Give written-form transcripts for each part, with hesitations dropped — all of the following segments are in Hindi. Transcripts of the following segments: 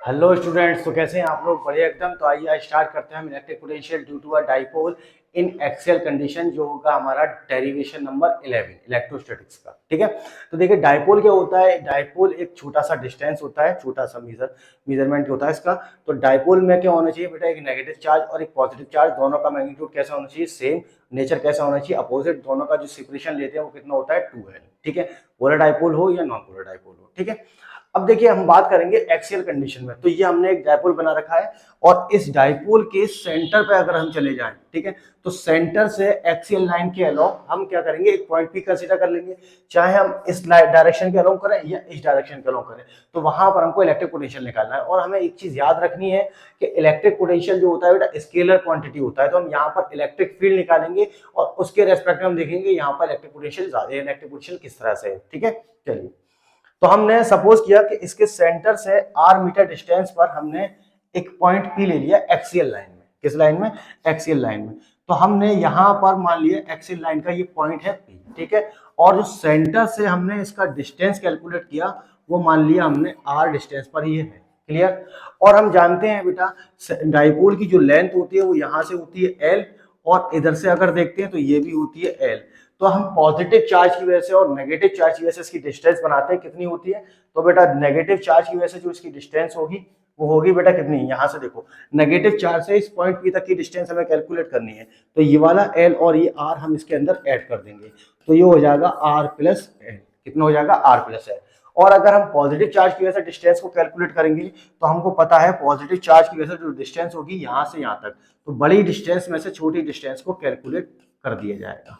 हेलो स्टूडेंट्स, तो कैसे हैं आप लोग? बढ़िया एकदम। तो आइए आज स्टार्ट करते हैं हम electric potential due to a dipole in axial condition, जो होगा हमारा डेरिवेशन नंबर 11 इलेक्ट्रोस्टैटिक्स का। ठीक है, तो देखिए डाइपोल क्या होता है। डाइपोल एक छोटा सा डिस्टेंस होता है, छोटा सा मेजरमेंट होता है इसका। तो डाइपोल में क्या होना चाहिए बेटा, एक नेगेटिव चार्ज और एक पॉजिटिव चार्ज, दोनों का मैग्नीट्यूड कैसा होना चाहिए, सेम। नेचर कैसा होना चाहिए, अपोजिट। दोनों का जो सेपरेशन लेते हैं वो कितना होता है, 2l। ठीक है, पोलर डाइपोल हो या नॉन पोलर डाइपोल हो। ठीक है, अब देखिए हम बात करेंगे एक्सियल कंडीशन में। तो ये हमने एक डाइपोल बना रखा है और इस डाइपोल के सेंटर पे अगर हम चले जाएं, ठीक है, तो सेंटर से एक्सियल लाइन के अलोंग हम क्या करेंगे, एक पॉइंट पी कंसीडर कर लेंगे। चाहे हम इस डायरेक्शन के अलोंग करें या इस डायरेक्शन के अलोंग करें, तो वहां पर हमको इलेक्ट्रिक पोटेंशियल निकालना है। और हमें एक चीज याद रखनी है कि इलेक्ट्रिक पोटेंशियल जो होता है बेटा स्केलर क्वांटिटी होता है। तो हम यहाँ पर इलेक्ट्रिक फील्ड निकालेंगे और उसके रेस्पेक्ट में हम देखेंगे यहाँ पर इलेक्ट्रिक पोटेंशियल किस तरह से है। ठीक है, चलिए। तो हमने सपोज किया कि इसके सेंटर से r मीटर डिस्टेंस पर हमने एक पॉइंट P ले लिया एक्सियल लाइन में। किस लाइन में? एक्सियल लाइन में। तो हमने यहां पर मान लिया एक्सियल लाइन का ये पॉइंट है P। ठीक है, और जो सेंटर से हमने इसका डिस्टेंस कैलकुलेट किया वो मान लिया हमने r डिस्टेंस पर ही है। क्लियर? और हम जानते हैं बेटा डाइपोल की जो लेंथ होती है वो यहां से होती है l, और इधर से अगर देखते हैं तो ये भी होती है l। तो हम पॉजिटिव चार्ज की वजह से और नेगेटिव चार्ज की वजह से इसकी डिस्टेंस बनाते हैं, कितनी होती है? तो बेटा नेगेटिव चार्ज की वजह से जो इसकी डिस्टेंस होगी वो होगी बेटा कितनी, यहां से देखो, नेगेटिव चार्ज से इस पॉइंट पी तक की डिस्टेंस हमें कैलकुलेट करनी है। तो ये वाला एल और ये आर हम इसके अंदर ऐड कर देंगे, तो ये हो जाएगा आर प्लस एल। कितना हो जाएगा? R plus l. और अगर हम पॉजिटिव चार्ज की वजह से डिस्टेंस को कैलकुलेट करेंगे तो हमको पता है पॉजिटिव चार्ज की वजह से जो डिस्टेंस होगी यहाँ से यहाँ तक, तो बड़ी डिस्टेंस में से छोटी डिस्टेंस को कैलकुलेट कर दिया जाएगा।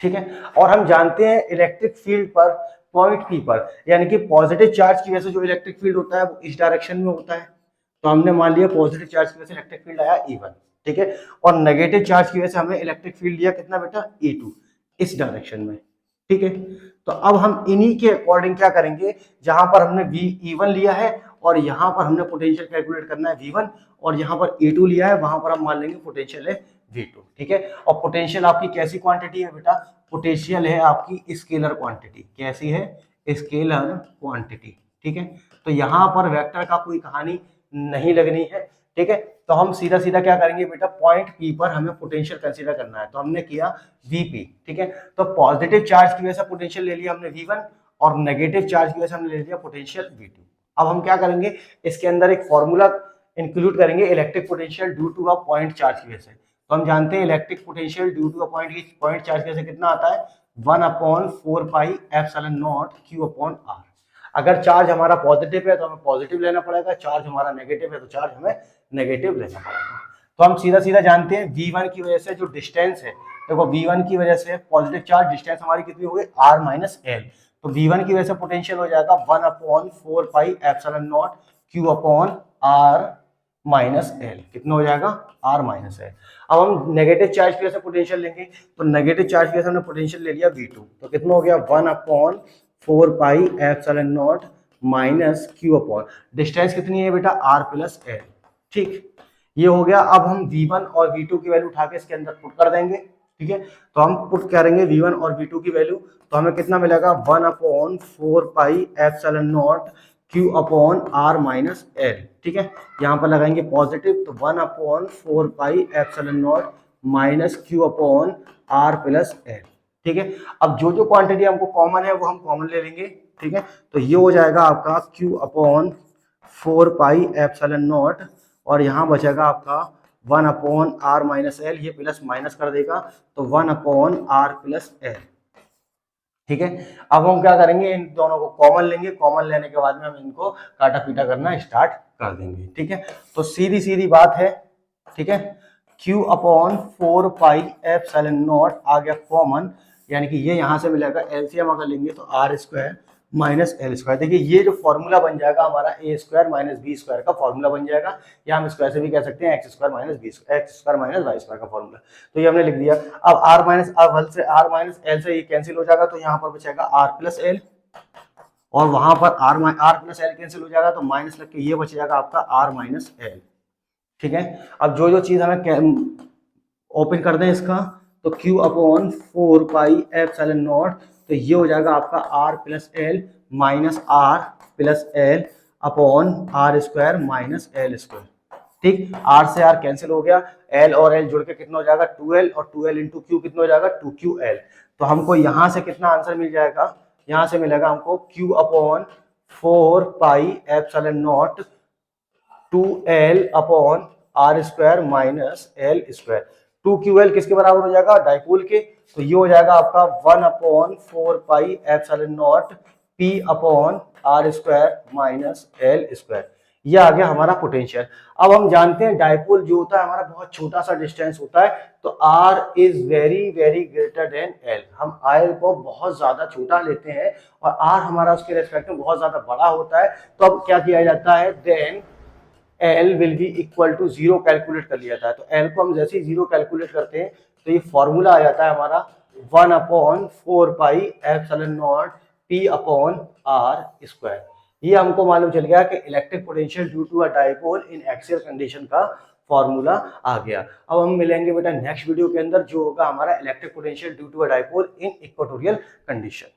ठीक है, और हम जानते हैं इलेक्ट्रिक फील्ड पर पॉइंट पी पर, यानी कि पॉजिटिव चार्ज की वजह से जो इलेक्ट्रिक फील्ड होता है वो इस डायरेक्शन में होता है। तो हमने मान लिया पॉजिटिव चार्ज की वजह से इलेक्ट्रिक फील्ड आया E1। ठीक है, और नेगेटिव चार्ज की वजह से हमने इलेक्ट्रिक फील्ड लिया कितना बेटा, E2, इस डायरेक्शन में। ठीक है, तो अब हम इन्हीं के अकॉर्डिंग क्या करेंगे, जहां पर हमने E1 लिया है और यहाँ पर हमने पोटेंशियल कैलकुलेट करना है V1, और यहाँ पर E2 लिया है, वहां पर हम मान लेंगे पोटेंशियल है V2। ठीक है, और पोटेंशियल आपकी कैसी क्वांटिटी है बेटा? पोटेंशियल है आपकी स्केलर क्वांटिटी। कैसी है? Scalar quantity. ठीक है, तो यहाँ पर वेक्टर का कोई कहानी नहीं लगनी है। ठीक है, तो हम सीधा सीधा क्या करेंगे बेटा, पॉइंट P पर हमें पोटेंशियल कंसीडर करना है। तो हमने किया Vp। ठीक है, तो पॉजिटिव चार्ज की वजह से पोटेंशियल ले लिया हमने V1 और नेगेटिव चार्ज की वजह से हमने ले लिया पोटेंशियल V2। अब हम क्या करेंगे, इसके अंदर एक फॉर्मूला इंक्लूड करेंगे electric potential due to a point charge की वजह से। तो हम जानते हैं electric potential due to a point charge की वजह से कितना आता है, 1/4 pi epsilon nought Q upon R। अगर चार्ज हमारा पॉजिटिव है तो हमें पॉजिटिव लेना पड़ेगा, चार्ज हमारा नेगेटिव है तो चार्ज हमें नेगेटिव लेना पड़ेगा। तो हम सीधा सीधा जानते हैं V1 की वजह से जो डिस्टेंस है, देखो V1 की वजह से पॉजिटिव चार्ज डिस्टेंस हमारी कितनी हो गई, R माइनस एल। तो V1 की वजह से पोटेंशियल हो जाएगा 1/4 pi epsilon nought Q upon R minus L. कितना हो जाएगा? R minus L. अब हम नेगेटिव चार्ज की वजह से पोटेंशियल लेंगे, तो नेगेटिव चार्ज की वजह से हमने पोटेंशियल ले लिया V2। तो कितना हो गया, 1/4 pi epsilon not minus Q upon, distance कितनी है बेटा, R प्लस एल। ठीक, ये हो गया। अब हम V1 और V2 की वैल्यू उठा के इसके अंदर पुट कर देंगे। ठीक है, तो हम पुट करेंगे V1 और V2 की वैल्यू, तो हमें कितना मिलेगा, 1/4 pi epsilon nought Q upon R minus L. ठीक है, यहाँ पर लगाएंगे पॉजिटिव, तो 1/4 pi epsilon not minus Q upon R plus L. ठीक है, अब जो जो क्वांटिटी हमको कॉमन है वो हम कॉमन ले लेंगे। ठीक है, तो ये हो जाएगा आपका Q upon 4 pi epsilon not, और यहाँ बचेगा आपका 1/R माइनस एल, ये प्लस माइनस कर देगा, तो 1/R प्लस एल। ठीक है, अब हम क्या करेंगे, इन दोनों को कॉमन लेंगे। कॉमन लेने के बाद में हम इनको काटा पीटा करना स्टार्ट कर देंगे। ठीक है, तो सीधी सीधी बात है। ठीक है, Q upon 4 pi epsilon naught आ गया कॉमन, यानी कि ये यहां से मिलेगा, एलसीएम अगर लेंगे तो R square minus l square. देखिए ये जो फॉर्मूला बन जाएगा हमारा ए स्क्वायर माइनस बी स्क्वायर का फॉर्मूला बन जाएगा, या हम स्क्वायर से भी कह सकते हैं x square minus y square का फॉर्मूला। तो ये हमने लिख दिया। अब r minus r minus l से ये कैंसिल हो जाएगा, तो यहाँ पर बचेगा आर प्लस एल, और वहां पर आर प्लस एल कैंसिल हो जाएगा, तो माइनस लग के ये बच जाएगा आपका आर माइनस एल। ठीक है, अब जो जो चीज हमें ओपन कर दें इसका, तो Q upon 4 pi epsilon nought, तो ये हो जाएगा आपका R plus l minus R plus l upon r square minus l square. ठीक, आर से आर कैंसिल हो गया, एल और एल जुड़ के कितना हो जाएगा 2l, और 2l इंटू क्यू कितना हो जाएगा 2ql। तो हमको यहां से कितना आंसर मिल जाएगा, यहां से मिलेगा हमको q upon 4 pi epsilon nought 2l upon r square minus l square. 2ql किसके बराबर हो जाएगा, डाइपोल के, तो ये हो जाएगा आपका 1 upon 4 pi epsilon nought p upon r square minus l square. ये आ गया हमारा पोटेंशियल। अब हम जानते हैं डाइपोल जो होता है हमारा बहुत छोटा सा डिस्टेंस होता है, तो r is very very greater than l। हम r को बहुत ज्यादा छोटा लेते हैं और r हमारा उसके रेस्पेक्ट में बहुत ज्यादा बड़ा होता है, तो अब क्या किया जाता है, then L will be equal to 0 calculate कर लिया जाता है। तो L को हम जैसे ही 0 कैलकुलेट करते हैं तो ये फॉर्मूला आ जाता है हमारा 1 upon 4 pi epsilon nought P upon R square. ये हमको मालूम चल गया कि electric potential due to a dipole in axial condition का फॉर्मूला आ गया। अब हम मिलेंगे बेटा नेक्स्ट वीडियो के अंदर, जो होगा हमारा electric potential due to a dipole in equatorial condition.